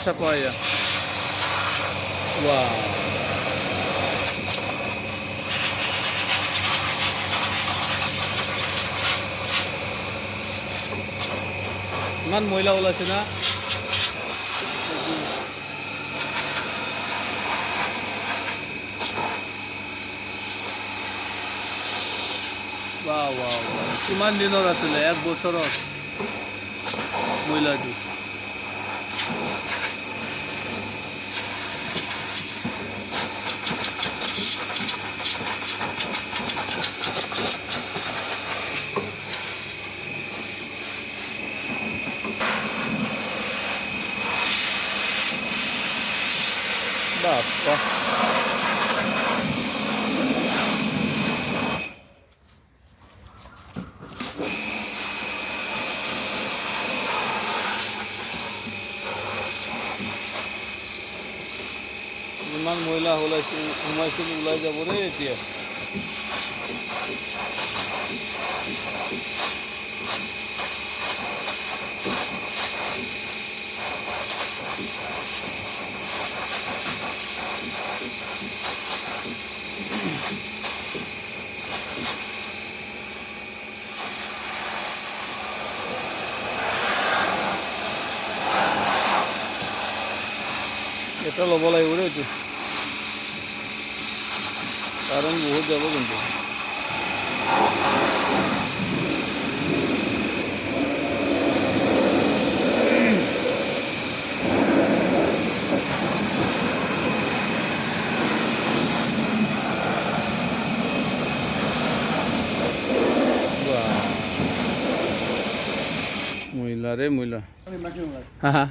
চাফা এয়া ৱাও ইমান ময়লা ওলাইছে না ৱাও ৱাও কিমান দিনৰ আছিলে 1 বছৰত ময়লাটো বাপ্পা ইমান ময়লা ওলাইছিল সোমাইছিল ওলাই যাব ৰে এতিয়া এটা ল'ব লাগিব ৰে এইটো কাৰণ বহুত যাব কিন্তু ময়লা ৰে ময়লা হা হা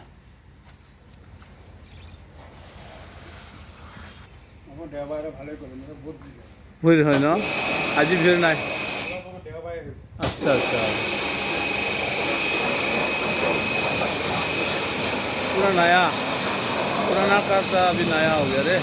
ভিৰ হয় ন আজি ভিৰ নাই আচ্ছা আচ্ছা पूरा नया पुराना कार था अभी नया हो गया रे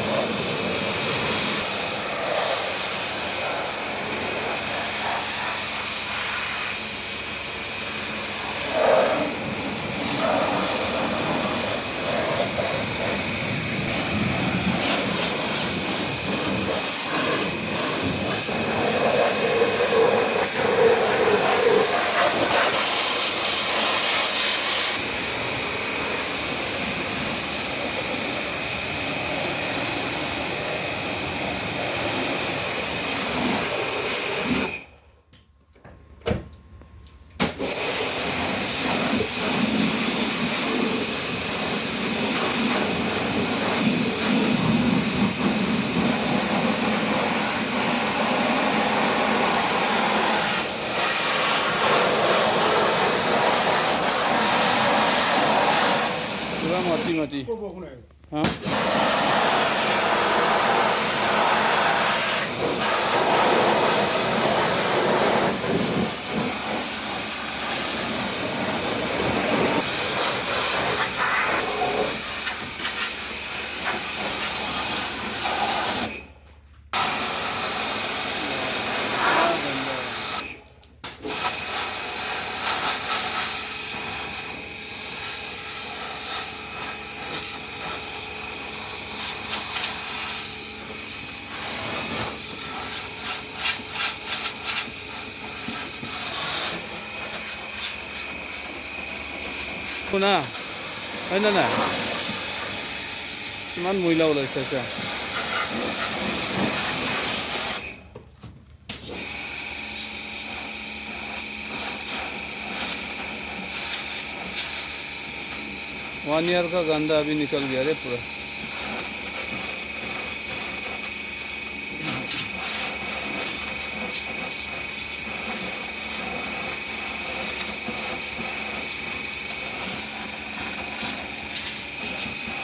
पूरा माटी माटी हाँ শুনা হয় না না কিমান ময়লা ওলাইছে এতিয়া वन ईयर का गंदा अभी निकल गया रे पूरा